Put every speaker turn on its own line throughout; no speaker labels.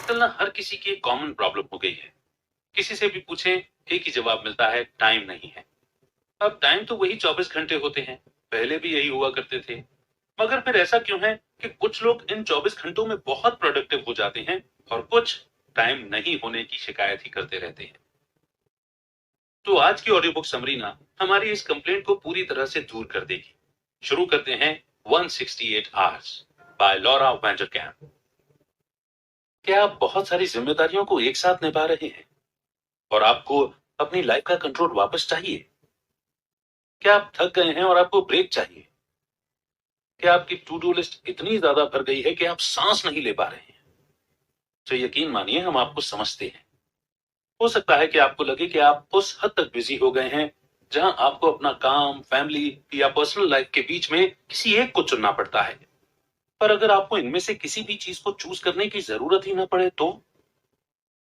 आजकल ना हर किसी की एक कॉमन प्रॉब्लम हो गई है। किसी से भी पूछें, एक ही जवाब मिलता है, टाइम नहीं है। अब टाइम तो वही 24 घंटे होते हैं, पहले भी यही हुआ करते थे। मगर फिर ऐसा क्यों है कि कुछ लोग इन 24 घंटों में बहुत प्रोडक्टिव हो जाते हैं और कुछ टाइम नहीं होने की शिकायत ही करते रहते हैं। तो आज की ऑडियो बुक समरी ना हमारी इस कंप्लेंट को पूरी तरह से दूर कर देगी। शुरू करते हैं 168 आवर्स बाय लॉरा वेंडरकैम्प। क्या आप बहुत सारी जिम्मेदारियों को एक साथ निभा रहे हैं और आपको अपनी लाइफ का कंट्रोल वापस चाहिए? क्या आप थक गए हैं और आपको ब्रेक चाहिए? क्या आपकी टू डू लिस्ट इतनी ज्यादा भर गई है कि आप सांस नहीं ले पा रहे हैं? तो यकीन मानिए, हम आपको समझते हैं। हो सकता है कि आपको लगे कि आप उस हद तक बिजी हो गए हैं जहां आपको अपना काम, फैमिली या पर्सनल लाइफ के बीच में किसी एक को चुनना पड़ता है। पर अगर आपको इनमें से किसी भी चीज को चूज करने की जरूरत ही ना पड़े तो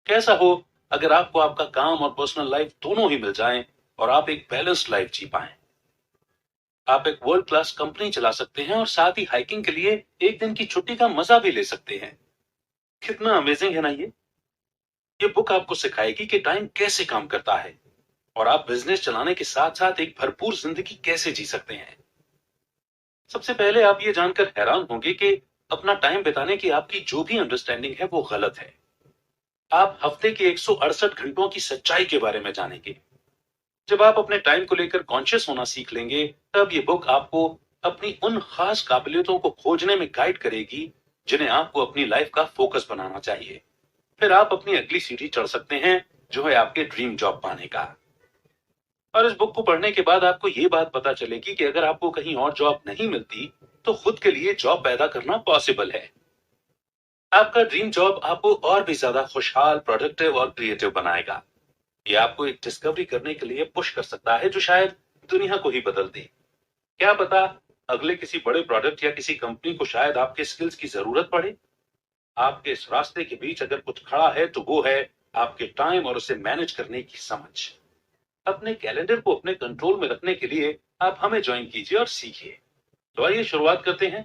कैसा हो अगर आपको आपका काम और पर्सनल लाइफ दोनों ही मिल जाएं और आप एक बैलेंस्ड लाइफ जी पाएं? आप एक वर्ल्ड क्लास कंपनी चला सकते हैं और साथ ही हाइकिंग के लिए एक दिन की छुट्टी का मजा भी ले सकते हैं। कितना अमेजिंग है ना ये बुक आपको सिखाएगी कि टाइम कैसे काम करता है और आप बिजनेस चलाने के साथ साथ एक भरपूर जिंदगी कैसे जी सकते हैं। सबसे पहले आप ये जानकर हैरान होंगे कि अपना टाइम बिताने की आपकी जो भी अंडरस्टैंडिंग है वो गलत है। आप हफ्ते के 168 घंटों की सच्चाई के बारे में जानेंगे। जब आप अपने टाइम को लेकर कॉन्शियस होना सीख लेंगे, तब ये बुक आपको अपनी उन खास काबिलियतों को खोजने में गाइड करेगी जिन्हें आपको अपनी लाइफ का फोकस बनाना चाहिए। फिर आप अपनी अगली सीढ़ी चढ़ सकते हैं, जो है आपके ड्रीम जॉब पाने का। और इस बुक को पढ़ने के बाद आपको ये बात पता चलेगी कि अगर आपको कहीं और जॉब नहीं मिलती तो खुद के लिए जॉब पैदा करना पॉसिबल है। आपका ड्रीम जॉब आपको और भी ज्यादा खुशहाल, प्रोडक्टिव और क्रिएटिव बनाएगा। ये आपको एक डिस्कवरी करने के लिए पुश कर सकता है जो शायद दुनिया को ही बदल दे। क्या पता अगले किसी बड़े प्रोडक्ट या किसी कंपनी को शायद आपके स्किल्स की जरूरत पड़े। आपके इस रास्ते के बीच अगर कुछ खड़ा है तो वो है आपके टाइम और उसे मैनेज करने की समझ। अपने कैलेंडर को अपने कंट्रोल में रखने के लिए आप हमें ज्वाइन कीजिए और सीखिए। तो आइए शुरुआत करते हैं।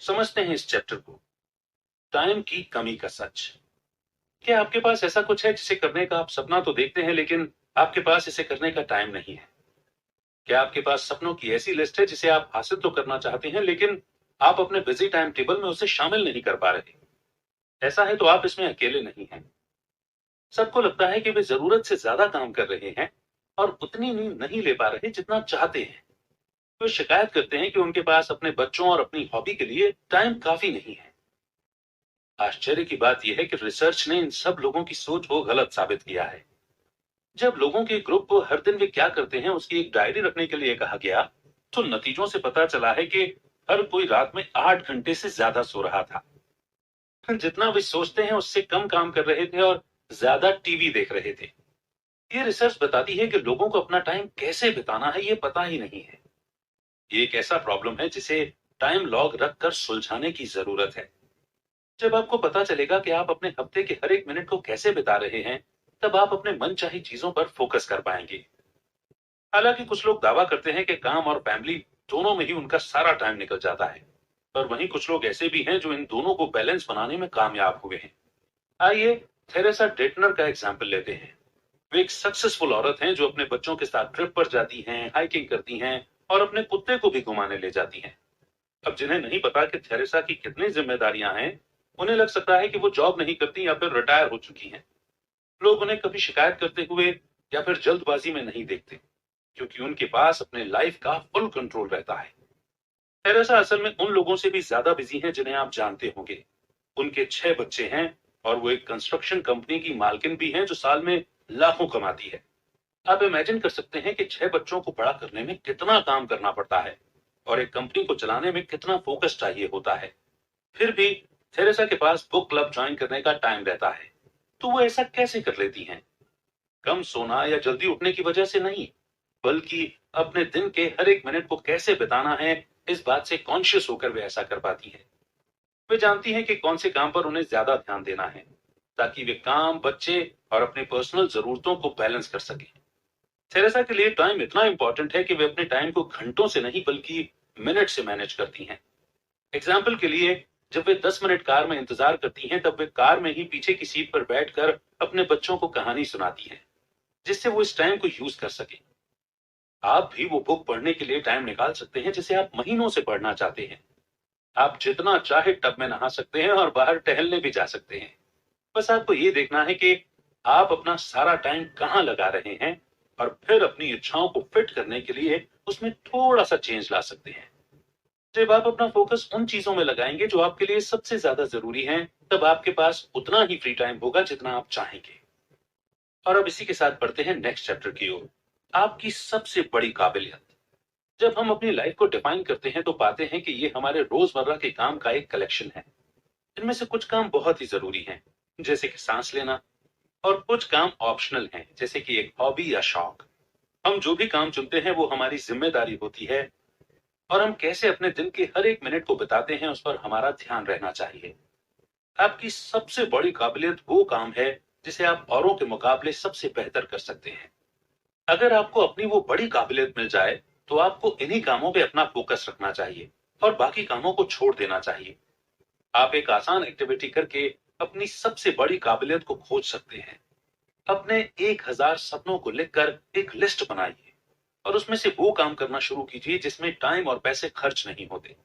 समझते हैं इस चैप्टर को, टाइम की कमी का सच। क्या आपके पास ऐसा कुछ है जिसे करने का आप सपना तो देखते हैं लेकिन आपके पास इसे करने का टाइम नहीं है? क्या आपके पास सपनों की ऐसी लिस्ट है जिसे आप हासिल तो करना चाहते हैं लेकिन आप अपने बिजी टाइम टेबल में उसे शामिल नहीं कर पा रहे? ऐसा है तो आप इसमें अकेले नहीं हैं। सबको लगता है कि वे जरूरत से ज्यादा काम कर रहे हैं और उतनी नींद नहीं ले पा रहे जितना चाहते हैं। वे शिकायत करते हैं कि उनके पास अपने बच्चों और अपनी हॉबी के लिए टाइम काफी नहीं है। आश्चर्य की बात यह है कि रिसर्च ने इन सब लोगों की सोच को गलत साबित किया है। जब लोगों के ग्रुप को हर दिन वे क्या करते हैं उसकी एक डायरी रखने के लिए कहा गया, तो नतीजों से पता चला है कि हर कोई रात में 8 घंटे से ज्यादा सो रहा था। जितना वे सोचते हैं उससे कम काम कर रहे थे और ज्यादा टीवी देख रहे थे। ये रिसर्च बताती है कि लोगों को अपना टाइम कैसे बिताना है ये पता ही नहीं है। ये एक ऐसा प्रॉब्लम है जिसे टाइम लॉग रखकर सुलझाने की जरूरत है। जब आपको पता चलेगा कि आप अपने हफ्ते के हर एक मिनट को कैसे बिता रहे हैं, तब आप अपने मनचाही चीजों पर फोकस कर पाएंगे। हालांकि कुछ लोग दावा करते हैं कि काम और फैमिली दोनों में ही उनका सारा टाइम निकल जाता है, पर वहीं कुछ लोग ऐसे भी हैं जो इन दोनों को बैलेंस बनाने में कामयाब हुए हैं। आइए थेरेसा डेटनर का एग्जाम्पल लेते हैं। वे एक सक्सेसफुल औरत हैं जो अपने बच्चों के साथ ट्रिप पर जाती हैं, हाइकिंग करती हैं और अपने कुत्ते को भी घुमाने ले जाती हैं। अब जिन्हें नहीं पता कि थेरेसा की कितनी जिम्मेदारियां हैं, उन्हें लग सकता है कि वो जॉब नहीं करती या फिर रिटायर हो चुकी हैं। लोग उन्हें कभी शिकायत करते हुए या फिर जल्दबाजी में नहीं देखते, क्योंकि उनके पास अपने लाइफ का फुल कंट्रोल रहता है। थेरेसा असल में उन लोगों से भी ज्यादा बिजी हैं जिन्हें आप जानते होंगे। उनके 6 बच्चे हैं और वो एक कंस्ट्रक्शन कंपनी की मालकिन भी हैं जो साल में लाखों कमाती है। आप इमेजिन कर सकते हैं कि 6 बच्चों को बड़ा करने में कितना काम करना पड़ता है और एक कंपनी को चलाने में कितना फोकस चाहिए होता है। फिर भी थेरेसा के पास बुक क्लब ज्वाइन करने का टाइम रहता है। तो वो ऐसा कैसे कर लेती हैं? कम सोना या जल्दी उठने की वजह से नहीं, बल्कि अपने दिन के हर एक मिनट को कैसे बिताना है, इस बात से कॉन्शियस होकर वे ऐसा कर पाती हैं। वे जानती हैं कि कौन से काम पर उन्हें ज्यादा ध्यान देना है, ताकि वे काम, बच्चे और अपनी पर्सनल जरूरतों को बैलेंस कर सकें। थेरेसा के लिए टाइम इतना इंपॉर्टेंट है कि वे अपने टाइम को घंटों से नहीं बल्कि मिनट से मैनेज करती हैं। एग्जाम्पल के लिए जब वे 10 मिनट कार में इंतजार करती हैं, तब वे कार में ही पीछे की सीट पर बैठकर अपने बच्चों को कहानी सुनाती हैं, जिससे वो इस टाइम को यूज कर सके। आप भी वो बुक पढ़ने के लिए टाइम निकाल सकते हैं जिसे आप महीनों से पढ़ना चाहते हैं। आप जितना चाहे टब में नहा सकते हैं और बाहर टहलने भी जा सकते हैं। बस आपको ये देखना है कि आप अपना सारा टाइम कहाँ लगा रहे हैं, और फिर अपनी इच्छाओं को फिट करने के लिए उसमें थोड़ा सा चेंज ला सकते हैं। जब आप अपना फोकस उन चीजों में लगाएंगे जो आपके लिए सबसे ज्यादा जरूरी हैं, तब आपके पास उतना ही फ्री टाइम होगा जितना आप चाहेंगे। और अब इसी के साथ बढ़ते हैं नेक्स्ट चैप्टर की ओर, आपकी सबसे बड़ी काबिलियत। जब हम अपनी लाइफ को डिफाइन करते हैं तो पाते हैं कि ये हमारे रोजमर्रा के काम का एक कलेक्शन है। इनमें से कुछ काम बहुत ही जरूरी हैं, जैसे कि सांस लेना, और कुछ काम ऑप्शनल हैं, जैसे कि एक हॉबी या शौक। हम जो भी काम चुनते हैं वो हमारी जिम्मेदारी होती है, और हम कैसे अपने दिन के हर एक मिनट को बिताते हैं उस पर हमारा ध्यान रहना चाहिए। आपकी सबसे बड़ी काबिलियत वो काम है जिसे आप औरों के मुकाबले सबसे बेहतर कर सकते हैं। अगर आपको अपनी वो बड़ी काबिलियत मिल जाए, तो आपको इन्हीं कामों पे अपना फोकस रखना चाहिए और बाकी कामों को छोड़ देना चाहिए। आप एक आसान एक्टिविटी करके अपनी सबसे बड़ी काबिलियत को खोज सकते हैं। अपने 1000 सपनों को लिखकर एक लिस्ट बनाइए और उसमें से वो काम करना शुरू कीजिए जिसमें टाइम और पैसे खर्च नहीं होते।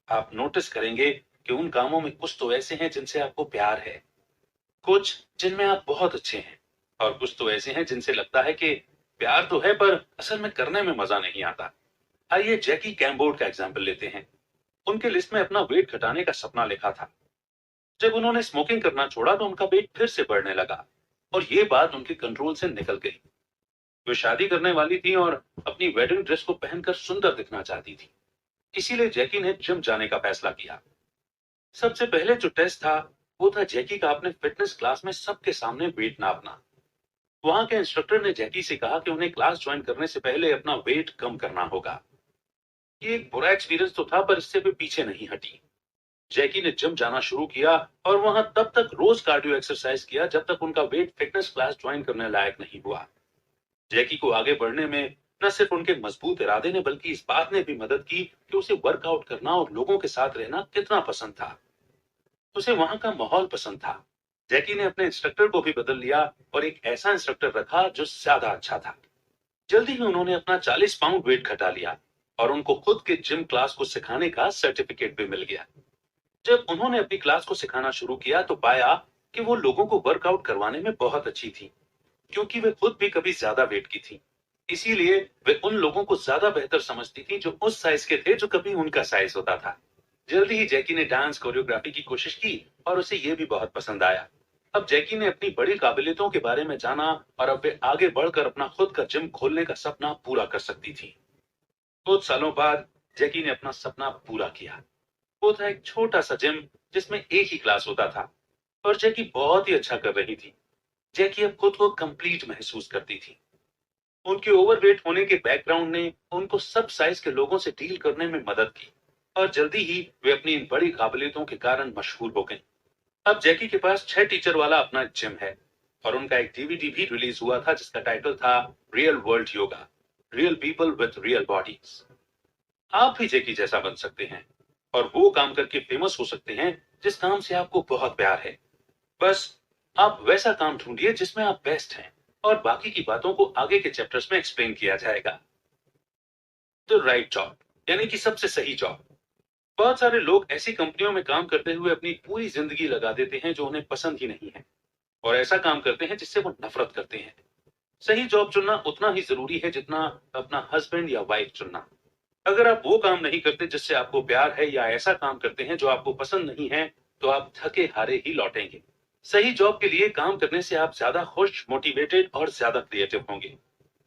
आप नोटिस करेंगे कि उन कामों में कुछ तो ऐसे हैं जिनसे आपको प्यार है, कुछ जिनमें आप बहुत अच्छे हैं, और कुछ तो ऐसे हैं जिनसे लगता है कि प्यार तो है पर असल में करने में मजा नहीं आता। आइए जैकी कैम्बोर्ड का एग्जाम्पल लेते हैं। उनके लिस्ट में अपना वेट घटाने का सपना लिखा था। जब उन्होंने स्मोकिंग करना छोड़ा तो उनका वेट फिर से बढ़ने लगा, और ये बात उनके कंट्रोल से निकल गई। वे शादी करने वाली थी और अपनी वेडिंग ड्रेस को पहनकर सुंदर दिखना चाहती थी। इसीलिए जैकी ने जिम जाने का फैसला किया। सबसे पहले जो टेस्ट था, वो था जैकी का अपने फिटनेस क्लास में सबके सामने वेट नापना। वहां के इंस्ट्रक्टर ने जैकी से कहा कि उन्हें क्लास ज्वाइन करने से पहले अपना वेट कम करना होगा। ये एक बुरा एक्सपीरियंस तो था, पर इससे वे पीछे नहीं हटी। जैकी ने जिम जाना शुरू किया और वहां तब तक रोज कार्डियो एक्सरसाइज किया जब तक उनका वेट फिटनेस क्लास ज्वाइन करने लायक नहीं हुआ। जैकी को आगे बढ़ने में न सिर्फ उनके मजबूत इरादे ने, बल्कि इस बात ने भी मदद की कि उसे वर्कआउट करना और लोगों के साथ रहना कितना पसंद था। उसे वहां का माहौल पसंद था। जैकी ने अपने इंस्ट्रक्टर को भी बदल लिया और एक ऐसा इंस्ट्रक्टर रखा जो ज्यादा अच्छा था। जल्दी ही उन्होंने अपना 40 पाउंड वेट घटा लिया और उनको खुद के जिम क्लास को सिखाने का सर्टिफिकेट भी मिल गया। जब उन्होंने अपनी क्लास को सिखाना शुरू किया तो पाया कि वो लोगों को वर्कआउट करवाने में बहुत अच्छी थी, क्योंकि वे खुद भी कभी ज्यादा वेट की थी। इसीलिए वे उन लोगों को ज्यादा बेहतर समझती थी जो उस साइज के थे जो कभी उनका साइज होता था। जल्दी ही जैकी ने डांस कोरियोग्राफी की कोशिश की और उसे यह भी बहुत पसंद आया। अब जैकी ने अपनी बड़ी काबिलियतों के बारे में जाना और अब वे आगे बढ़कर अपना खुद का जिम खोलने का सपना पूरा कर सकती थी। कुछ सालों बाद जैकी ने अपना सपना पूरा किया। वो था एक छोटा सा जिम जिसमें एक ही क्लास होता था, और जैकी बहुत ही अच्छा कर रही थी। जैकी अब खुद को कंप्लीट महसूस करती थी। उनके ओवरवेट होने के बैकग्राउंड ने उनको सब साइज के लोगों से डील करने में मदद की, और जल्दी ही वे अपनी इन बड़ी काबिलियतों के कारण मशहूर हो गई। अब जैकी के पास 6 टीचर वाला अपना जिम है, और उनका एक डीवीडी भी रिलीज हुआ था जिसका टाइटल था real world yoga, real people with real bodies. आप भी जैकी जैसा बन सकते हैं और वो काम करके फेमस हो सकते हैं जिस काम से आपको बहुत प्यार है। बस आप वैसा काम ढूंढिए जिसमें आप बेस्ट हैं, और बाकी की बातों को आगे के चैप्टर्स में एक्सप्लेन किया जाएगा। तो राइट जॉब, यानी कि सबसे सही जॉब। बहुत सारे लोग ऐसी कंपनियों में काम करते हुए अपनी पूरी जिंदगी लगा देते हैं जो उन्हें पसंद ही नहीं है, और ऐसा काम करते हैं जिससे वो नफरत करते हैं। सही जॉब चुनना उतना ही जरूरी है जितना अपना हस्बैंड या वाइफ चुनना। अगर आप वो काम नहीं करते जिससे आपको प्यार है, या ऐसा काम करते हैं जो आपको पसंद नहीं है, तो आप थके हारे ही लौटेंगे। सही जॉब के लिए काम करने से आप ज्यादा खुश, मोटिवेटेड और ज्यादा क्रिएटिव होंगे।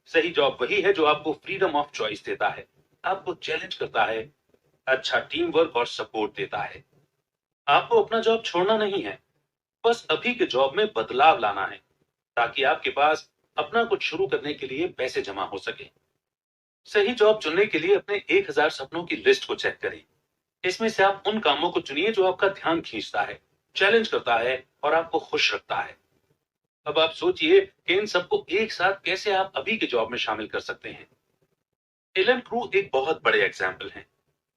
सही जॉब वही है जो आपको फ्रीडम ऑफ चॉइस देता है, आपको चैलेंज करता है, अच्छा टीम वर्क और सपोर्ट देता है। आपको अपना जॉब छोड़ना नहीं है, बस अभी के जॉब में बदलाव लाना है, ताकि आपके पास अपना कुछ शुरू करने के लिए पैसे जमा हो सके। सही जॉब चुनने के लिए अपने 1000 सपनों की लिस्ट को चेक करें। इसमें से आप उन कामों को चुनिए जो आपका ध्यान खींचता है, चैलेंज करता है और आपको खुश रखता है। अब आप सोचिए कि इन सबको एक साथ कैसे आप अभी के जॉब में शामिल कर सकते हैं। एलन क्रू एक बहुत बड़े एग्जाम्पल हैं,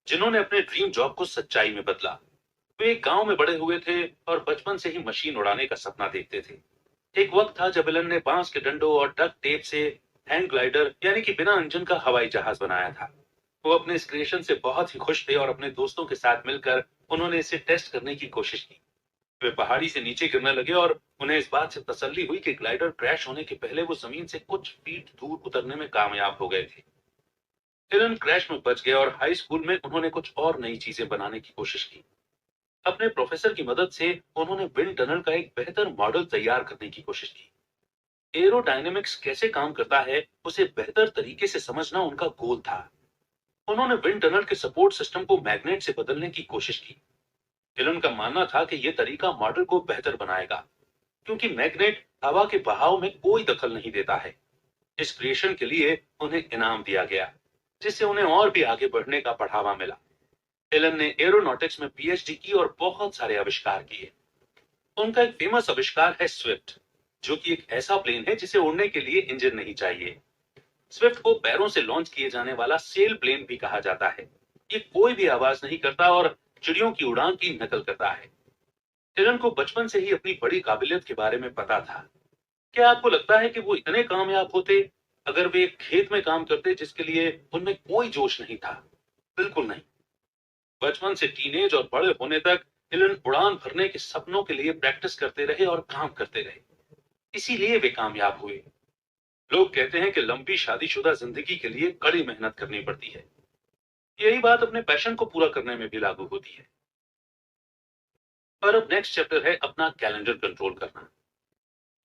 जिन्होंने अपने ड्रीम जॉब को सच्चाई में बदला। वे एक गांव में बड़े हुए थे और बचपन से ही मशीन उड़ाने का सपना देखते थे। एक वक्त था जब एलन ने बांस के डंडों और डक टेप से हैंग ग्लाइडर यानी कि बिना इंजन का हवाई जहाज बनाया था। वो अपने इस क्रिएशन से बहुत ही खुश थे और अपने दोस्तों के साथ मिलकर उन्होंने इसे टेस्ट करने की कोशिश की। वे पहाड़ी से नीचे गिरने लगे और उन्हें इस बात से तसल्ली हुई कि ग्लाइडर क्रैश होने के पहले वो जमीन से कुछ फीट दूर उतरने में कामयाब हो गए थे। एलन क्रैश में बच गए और हाई स्कूल में उन्होंने कुछ और नई चीजें बनाने की कोशिश की। अपने प्रोफेसर की मदद से उन्होंने विंड टनल का एक बेहतर मॉडल तैयार करने की कोशिश की। एरोडायनेमिक्स कैसे काम करता है उसे बेहतर तरीके से समझना उनका गोल था। उन्होंने विंड टनल के सपोर्ट सिस्टम को मैग्नेट से बदलने की कोशिश की। एलन का मानना था कि यह तरीका मॉडल को बेहतर बनाएगा, क्योंकि मैग्नेट हवा के बहाव में कोई दखल नहीं देता है। इस क्रिएशन के लिए उन्हें इनाम दिया गया, जिससे उन्हें और भी आगे बढ़ने का बढ़ावा मिला। एलन ने एरोनॉटिक्स में पीएचडी की और बहुत सारे आविष्कार किए। उनका एक फेमस आविष्कार है स्विफ्ट, जो कि एक ऐसा प्लेन है जिसे उड़ने के लिए इंजन नहीं चाहिए। स्विफ्ट को पैरों से लॉन्च किए जाने वाला सेल प्लेन भी कहा जाता है। ये कोई भी आवाज नहीं करता और चिड़ियों की उड़ान की नकल करता है। एलन को बचपन से ही अपनी बड़ी काबिलियत के बारे में पता था। क्या आपको लगता है कि वो इतने कामयाब होते अगर वे एक खेत में काम करते जिसके लिए उनमें कोई जोश नहीं था? बिल्कुल नहीं। बचपन से टीनेज और बड़े होने तक एलन उड़ान भरने के सपनों के लिए प्रैक्टिस करते रहे और काम करते रहे। इसीलिए वे कामयाब हुए। लोग कहते हैं कि लंबी शादीशुदा जिंदगी के लिए कड़ी मेहनत करनी पड़ती है। यही बात अपने पैशन को पूरा करने में भी लागू होती है। और अब नेक्स्ट चैप्टर है अपना कैलेंडर कंट्रोल करना।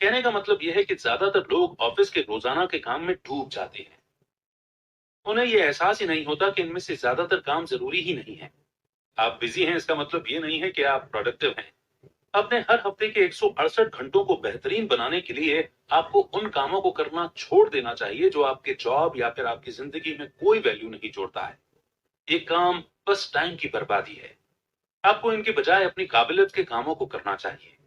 कहने का मतलब यह है कि ज्यादातर लोग ऑफिस के रोजाना के काम में डूब जाते हैं। उन्हें यह एहसास ही नहीं होता कि इनमें से ज्यादातर काम जरूरी ही नहीं है। आप बिजी हैं इसका मतलब ये नहीं है कि आप प्रोडक्टिव हैं। अपने हर हफ्ते के 168 घंटों को बेहतरीन बनाने के लिए आपको उन कामों को करना छोड़ देना चाहिए जो आपके जॉब या फिर आपकी जिंदगी में कोई वैल्यू नहीं जोड़ता है। ये काम बस टाइम की बर्बादी है। आपको इनके बजाय अपनी काबिलियत के कामों को करना चाहिए।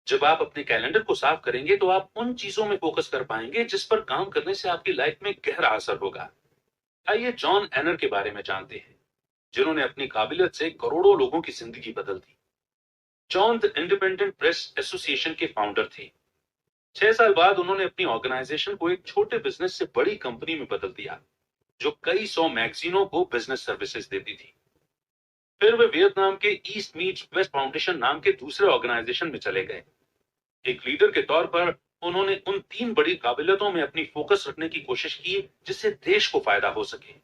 जब आप अपने कैलेंडर को साफ करेंगे तो आप उन चीजों में फोकस कर पाएंगे जिस पर काम करने से आपकी लाइफ में गहरा असर होगा। आइए जॉन एनर के बारे में जानते हैं, जिन्होंने अपनी काबिलियत से करोड़ों लोगों की जिंदगी बदल दी। John the Independent Press Association के फाउंडर थे। 6 साल बाद उन्होंने अपनी ऑर्गेनाइजेशन को एक छोटे बिजनेस से बड़ी कंपनी में बदल दिया, जो कई सौ मैगजीनों को बिजनेस सर्विसेज देती थी। फिर वे वियतनाम के ईस्ट मीट्स वेस्ट फाउंडेशन नाम के दूसरे ऑर्गेनाइजेशन में चले गए। एक लीडर के तौर पर उन्होंने उन 3 बड़ी काबिलियतों में अपनी फोकस रखने की कोशिश की जिससे देश को फायदा हो सके।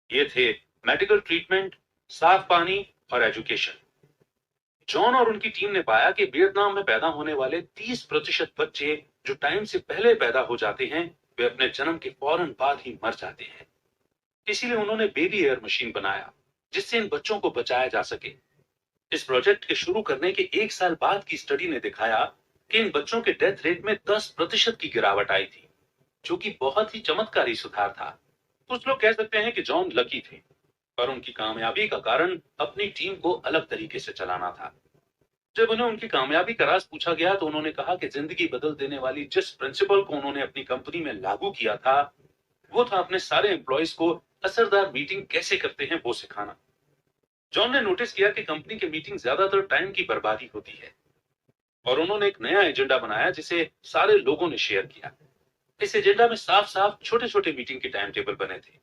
ये थे मेडिकल ट्रीटमेंट, साफ पानी और एजुकेशन। जॉन और उनकी टीम ने पाया कि वियतनाम में पैदा होने वाले 30% बच्चे जो टाइम से पहले पैदा हो जाते हैं, वे अपने जन्म के फौरन बाद ही मर जाते हैं। इसीलिए उन्होंने बेबी एयर मशीन बनाया, जिससे इन बच्चों को बचाया जा सके। इस प्रोजेक्ट के शुरू करने के 1 साल बाद की स्टडी ने दिखाया कि इन बच्चों के डेथ रेट में 10% की गिरावट आई थी, जो कि बहुत ही चमत्कारी सुधार था। कुछ लोग कह सकते हैं कि जॉन लकी थे, पर उनकी कामयाबी का कारण अपनी टीम को अलग तरीके से चलाना था। जब उन्हें उनकी कामयाबी का राज पूछा गया तो उन्होंने कहा कि जिंदगी बदल देने वाली जिस प्रिंसिपल को उन्होंने अपनी कंपनी में लागू किया था, वो था अपने सारे एम्प्लॉयज को असरदार मीटिंग कैसे करते हैं वो सिखाना। जॉन ने नोटिस किया कि कंपनी की मीटिंग ज्यादातर टाइम की बर्बादी होती है, और उन्होंने एक नया एजेंडा बनाया जिसे सारे लोगों ने शेयर किया। इस एजेंडा में साफ साफ छोटे छोटे मीटिंग के टाइम टेबल बने थे,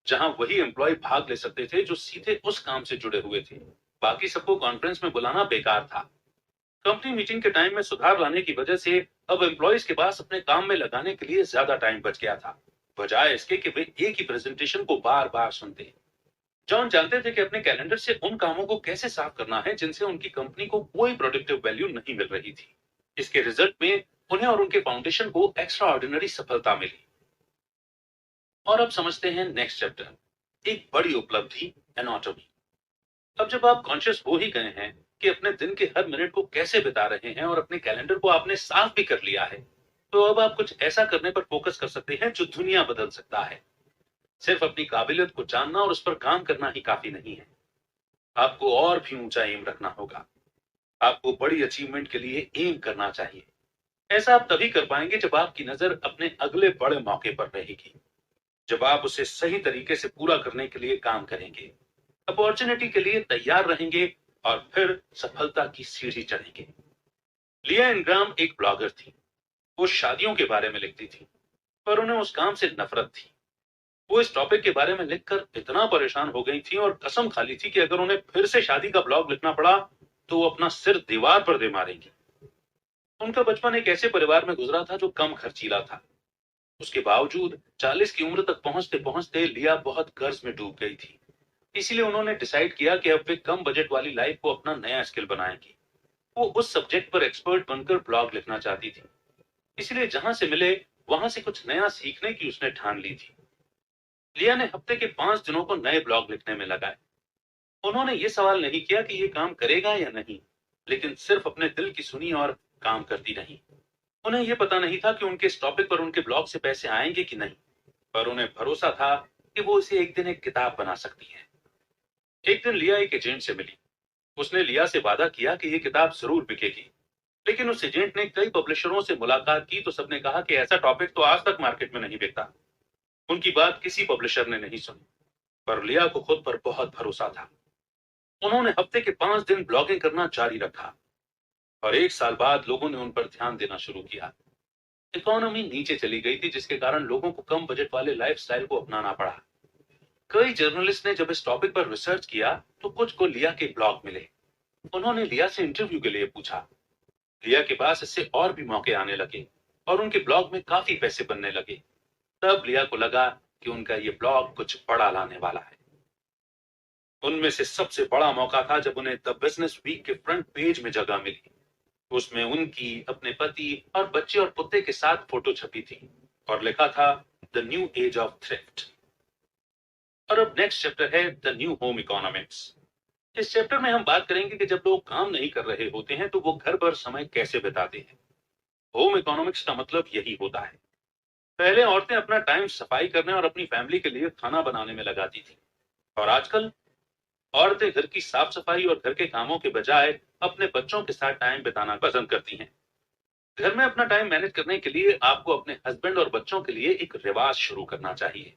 जहां वही एम्प्लॉय भाग ले सकते थे जो सीधे उस काम से जुड़े हुए थे। बाकी सबको कॉन्फ्रेंस में बुलाना बेकार था। कंपनी मीटिंग के टाइम में सुधार लाने की वजह से अब एम्प्लॉयज के पास अपने काम में लगाने के लिए ज्यादा टाइम बच गया था, बजाय इसके कि वे एक ही प्रेजेंटेशन को बार बार सुनते। जॉन जानते थे कि अपने कैलेंडर से उन कामों को कैसे साफ करना है जिनसे उनकी कंपनी को कोई प्रोडक्टिव वैल्यू नहीं मिल रही थी। इसके रिजल्ट में उन्हें और उनके फाउंडेशन को एक्स्ट्रा ऑर्डिनरी सफलता मिली। और अब समझते हैं नेक्स्ट चैप्टर, एक बड़ी उपलब्धि, एनाटॉमी। अब जब आप कॉन्शियस हो ही गए हैं कि अपने दिन के हर मिनट को कैसे बिता रहे हैं और अपने कैलेंडर को आपने साफ भी कर लिया है, तो अब आप कुछ ऐसा करने पर फोकस कर सकते हैं जो दुनिया बदल सकता है। सिर्फ अपनी काबिलियत को जानना और उस पर काम करना ही काफी नहीं है। आपको और भी ऊंचा एम रखना होगा। आपको बड़ी अचीवमेंट के लिए एम करना चाहिए। ऐसा आप तभी कर पाएंगे जब आपकी नजर अपने अगले बड़े मौके पर रहेगी, जब आप उसे सही तरीके से पूरा करने के लिए काम करेंगे, अपॉर्चुनिटी के लिए तैयार रहेंगे और फिर सफलता की सीढ़ी चढ़ेंगे। लिया इंग्राम एक ब्लॉगर थी। वो शादियों के बारे में लिखती थी, पर उन्हें उस काम से नफरत थी। वो इस टॉपिक के बारे में लिखकर इतना परेशान हो गई थी और कसम खा ली थी कि अगर उन्हें फिर से शादी का ब्लॉग लिखना पड़ा तो वो अपना सिर दीवार पर दे मारेंगी। उनका बचपन एक ऐसे परिवार में गुजरा था जो कम खर्चीला था। उसके बावजूद 40 की उम्र तक पहुंचते पहुंचते लिया बहुत कर्ज में डूब गई थी। इसीलिए उन्होंने डिसाइड किया कि अब वे कम बजट वाली लाइफ को अपना नया स्किल बनाएंगी। वो उस सब्जेक्ट पर एक्सपर्ट बनकर ब्लॉग लिखना चाहती थी। इसलिए जहां से मिले वहां से कुछ नया सीखने की उसने ठान ली थी। लिया ने हफ्ते के 5 दिनों को नए ब्लॉग लिखने में लगाए। उन्होंने ये सवाल नहीं किया कि ये काम करेगा या नहीं, लेकिन सिर्फ अपने दिल की सुनी और काम करती रही। उन्हें यह पता नहीं था कि उनके इस टॉपिक पर उनके ब्लॉग से पैसे आएंगे कि नहीं, पर उन्हें भरोसा था कि वो इसे एक दिन एक किताब बना सकती है। एक दिन लिया एक एजेंट से मिली। उसने लिया से वादा किया कि ये किताब जरूर बिकेगी। लेकिन उस एजेंट ने कई पब्लिशरों से मुलाकात की तो सबने कहा कि ऐसा टॉपिक तो आज तक मार्केट में नहीं बिकता। उनकी बात किसी पब्लिशर ने नहीं सुनी, पर लिया को खुद पर बहुत भरोसा था। उन्होंने हफ्ते के 5 दिन ब्लॉगिंग करना जारी रखा और 1 साल बाद लोगों ने उन पर ध्यान देना शुरू किया। इकोनॉमी नीचे चली गई थी, जिसके कारण लोगों को कम बजट वाले लाइफस्टाइल को अपनाना पड़ा। कई जर्नलिस्ट ने जब इस टॉपिक पर रिसर्च किया तो कुछ को लिया के ब्लॉग मिले। उन्होंने लिया से इंटरव्यू के लिए पूछा। लिया के पास इससे और भी मौके आने लगे और उनके ब्लॉग में काफी पैसे बनने लगे। तब लिया को लगा कि उनका ये ब्लॉग कुछ बड़ा लाने वाला है। उनमें से सबसे बड़ा मौका था जब उन्हें द बिजनेस वीक के फ्रंट पेज में जगह मिली। उसमें उनकी, अपने पति और बच्चे और कुत्ते के साथ फोटो छपी थी और लिखा था the new age of thrift. और अब नेक्स्ट चैप्टर है द न्यू होम इकोनॉमिक्स। इस चैप्टर में हम बात करेंगे कि जब लोग काम नहीं कर रहे होते हैं तो वो घर पर समय कैसे बिताते हैं। होम इकोनॉमिक्स का मतलब यही होता है। पहले औरतें अपना टाइम सफाई करने और अपनी फैमिली के लिए खाना बनाने में लगाती थी, और आजकल औरतें घर की साफ सफाई और घर के कामों के बजाय अपने बच्चों के साथ टाइम बिताना पसंद करती हैं। घर में अपना टाइम मैनेज करने के लिए आपको अपने हस्बैंड और बच्चों के लिए एक रिवाज शुरू करना चाहिए।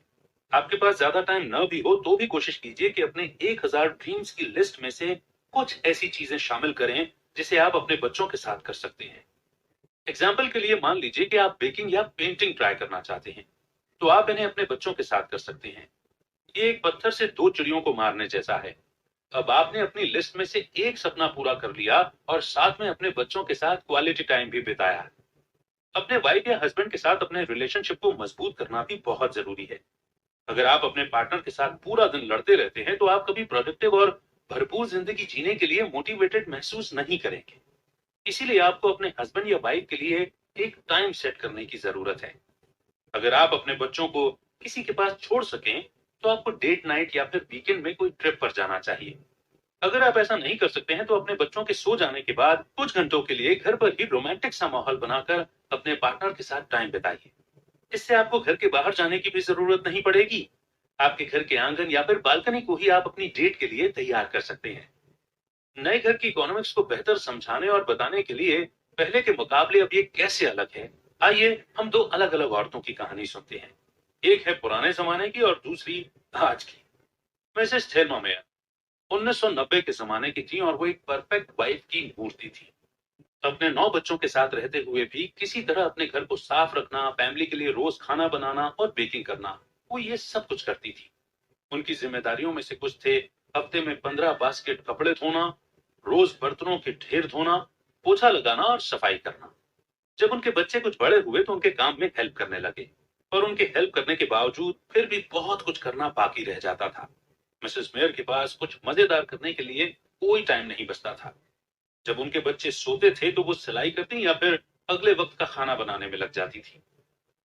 आपके पास ज्यादा टाइम न भी हो तो भी कोशिश कीजिए कि अपने 1000 ड्रीम्स की लिस्ट में से कुछ ऐसी चीजें शामिल करें जिसे आप अपने बच्चों के साथ कर सकते हैं। एग्जाम्पल के लिए मान लीजिए कि आप बेकिंग या पेंटिंग ट्राई करना चाहते हैं, तो आप इन्हें अपने बच्चों के साथ कर सकते हैं। ये एक पत्थर से दो चिड़ियों को मारने जैसा है। अब आपने अपनी लिस्ट में से एक सपना पूरा कर लिया और साथ में अपने बच्चों के साथ क्वालिटी टाइम भी बिताया। अपने वाइफ या हस्बैंड के साथ अपने रिलेशनशिप को मजबूत करना भी बहुत जरूरी है। अगर आप अपने पार्टनर के साथ पूरा दिन लड़ते रहते हैं तो आप कभी प्रोडक्टिव और भरपूर जिंदगी जीने के लिए मोटिवेटेड महसूस नहीं करेंगे। इसीलिए आपको अपने हस्बैंड या वाइफ के लिए एक टाइम सेट करने की जरूरत है। अगर आप अपने बच्चों को किसी के पास छोड़ सकें तो आपको डेट नाइट या फिर वीकेंड में कोई ट्रिप पर जाना चाहिए। अगर आप ऐसा नहीं कर सकते हैं तो अपने बच्चों के सो जाने के बाद कुछ घंटों के लिए घर पर ही रोमांटिक सा माहौल बनाकर अपने पार्टनर के साथ टाइम बिताइए। इससे आपको घर के बाहर जाने की भी जरूरत नहीं पड़ेगी। आपके घर के आंगन या फिर बालकनी को ही आप अपनी डेट के लिए तैयार कर सकते हैं। नए घर की इकोनॉमिक्स को बेहतर समझाने और बताने के लिए पहले के मुकाबले अब ये कैसे अलग है, आइए हम दो अलग अलग औरतों की कहानी सुनते हैं। एक है पुराने जमाने की और दूसरी आज की। मिसेस थेल्मा मेयर 1990 के जमाने की थी और वो एक परफेक्ट वाइफ की मूर्ति थी। अपने 9 बच्चों के साथ रहते हुए भी किसी तरह अपने घर को साफ रखना, फैमिली के लिए रोज खाना बनाना और बेकिंग करना, वो ये सब कुछ करती थी। उनकी जिम्मेदारियों में से कुछ थे हफ्ते में 15 बास्केट कपड़े धोना, रोज बर्तनों के ढेर धोना, पोछा लगाना और सफाई करना। जब उनके बच्चे कुछ बड़े हुए तो उनके काम में हेल्प करने लगे, पर उनके हेल्प करने के बावजूद फिर भी बहुत कुछ करना बाकी रह जाता था। मिसेस मेयर के पास कुछ मजेदार करने के लिए कोई टाइम नहीं बचता था। जब उनके बच्चे सोते थे तो वो सिलाई करती या फिर अगले वक्त का खाना बनाने में लग जाती थी।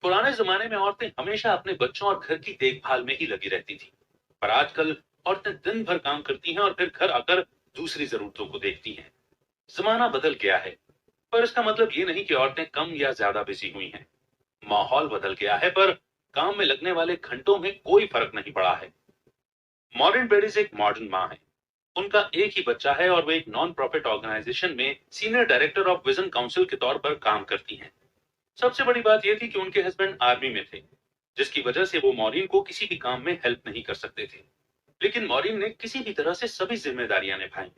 पुराने जमाने में औरतें हमेशा अपने बच्चों और घर की देखभाल में ही लगी रहती थी, पर आजकल औरतें दिन भर काम करती हैं और फिर घर आकर दूसरी जरूरतों को देखती हैं। जमाना बदल गया है, पर इसका मतलब ये नहीं कि औरतें कम या ज्यादा बिजी हुई हैं। माहौल बदल गया है, पर काम में लगने वाले घंटों में कोई फर्क नहीं पड़ा है। मॉडर्न पेरिस एक मॉडर्न माँ है। उनका एक ही बच्चा है और वे एक नॉन प्रॉफिट ऑर्गेनाइजेशन में senior director of vision council के तौर पर काम करती हैं। सबसे बड़ी बात यह थी कि उनके हस्बैंड आर्मी में थे, जिसकी वजह से वो मॉरिन को किसी भी काम में हेल्प नहीं कर सकते थे। लेकिन मॉरिन ने किसी भी तरह से सभी जिम्मेदारियां निभाई।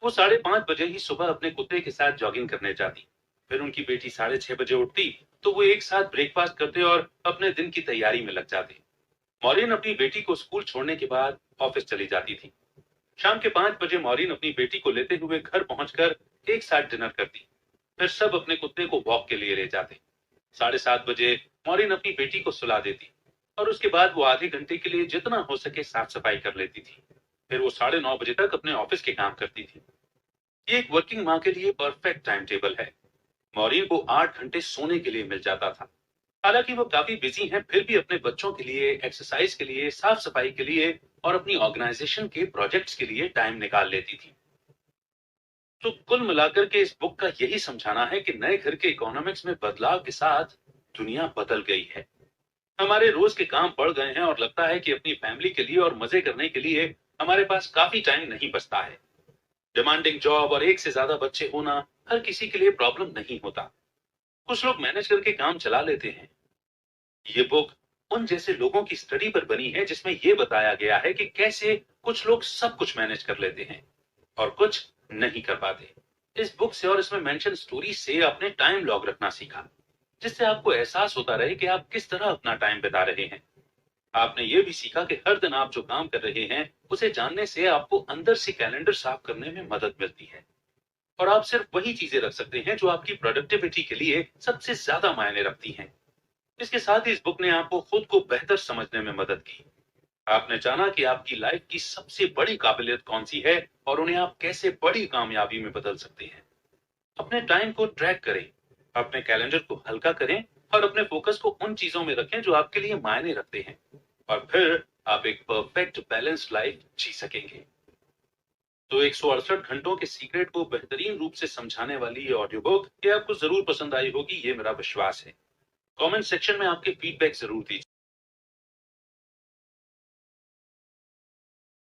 वो 5:30 बजे ही सुबह अपने कुत्ते के साथ जॉगिंग करने जाती। फिर उनकी बेटी 6:30 बजे उठती, तो वो एक साथ ब्रेकफास्ट करते और अपने दिन की तैयारी में लग जाते। मॉरिन अपनी बेटी को स्कूल छोड़ने के बाद ऑफिस चली जाती थी। शाम के 5 बजे मॉरिन अपनी बेटी को लेते हुए घर पहुंचकर एक साथ डिनर करती। फिर सब अपने कुत्ते को वॉक के लिए ले जाते। 7:30 बजे मॉरिन अपनी बेटी को सुला देती और उसके बाद वो आधे घंटे के लिए जितना हो सके साफ सफाई कर लेती थी। फिर वो 9:30 बजे तक अपने ऑफिस के काम करती थी। ये एक वर्किंग माँ के लिए परफेक्ट टाइम टेबल है। मॉरिन को 8 घंटे सोने के लिए मिल जाता था। हालांकि वो काफी बिजी हैं, फिर भी अपने बच्चों के लिए, एक्सरसाइज के लिए, साफ सफाई के लिए और अपनी ऑर्गेनाइजेशन के प्रोजेक्ट्स के लिए टाइम निकाल लेती थी। तो कुल मिलाकर के इस बुक का यही समझाना है कि नए घर के इकोनॉमिक्स में बदलाव के साथ दुनिया बदल गई है। हमारे रोज के काम बढ़ गए हैं और लगता है कि अपनी फैमिली के लिए और मजे करने के लिए हमारे पास काफी टाइम नहीं बचता है। डिमांडिंग जॉब और एक से ज्यादा बच्चे होना हर किसी के लिए प्रॉब्लम नहीं होता। कुछ लोग मैनेज करके काम चला लेते हैं। ये बुक उन जैसे लोगों की स्टडी पर बनी है जिसमें यह बताया गया है कि कैसे कुछ लोग सब कुछ मैनेज कर लेते हैं और कुछ नहीं कर पाते। इस बुक से और इसमें मेंशन स्टोरी से आपने टाइम लॉग रखना सीखा, जिससे आपको एहसास होता रहे कि आप किस तरह अपना टाइम बिता रहे हैं। आपने ये भी सीखा कि हर दिन आप जो काम कर रहे हैं उसे जानने से आपको अंदर से कैलेंडर साफ करने में मदद मिलती है और आप सिर्फ वही चीजें रख सकते हैं जो आपकी प्रोडक्टिविटी के लिए सबसे ज्यादा मायने रखती हैं। इसके साथ ही इस बुक ने आपको खुद को बेहतर समझने में मदद की। आपने जाना कि आपकी लाइफ की सबसे बड़ी काबिलियत कौन सी है और उन्हें आप कैसे बड़ी कामयाबी में बदल सकते हैं। अपने टाइम को ट्रैक करें, अपने कैलेंडर को हल्का करें और अपने फोकस को उन चीजों में रखें जो आपके लिए मायने रखते हैं और फिर आप एक परफेक्ट बैलेंस्ड लाइफ जी सकेंगे। तो 168 घंटों के सीक्रेट को बेहतरीन रूप से समझाने वाली ये ऑडियो बुक ये आपको जरूर पसंद आई होगी, ये मेरा विश्वास है। कमेंट सेक्शन में आपके फीडबैक जरूर दीजिए।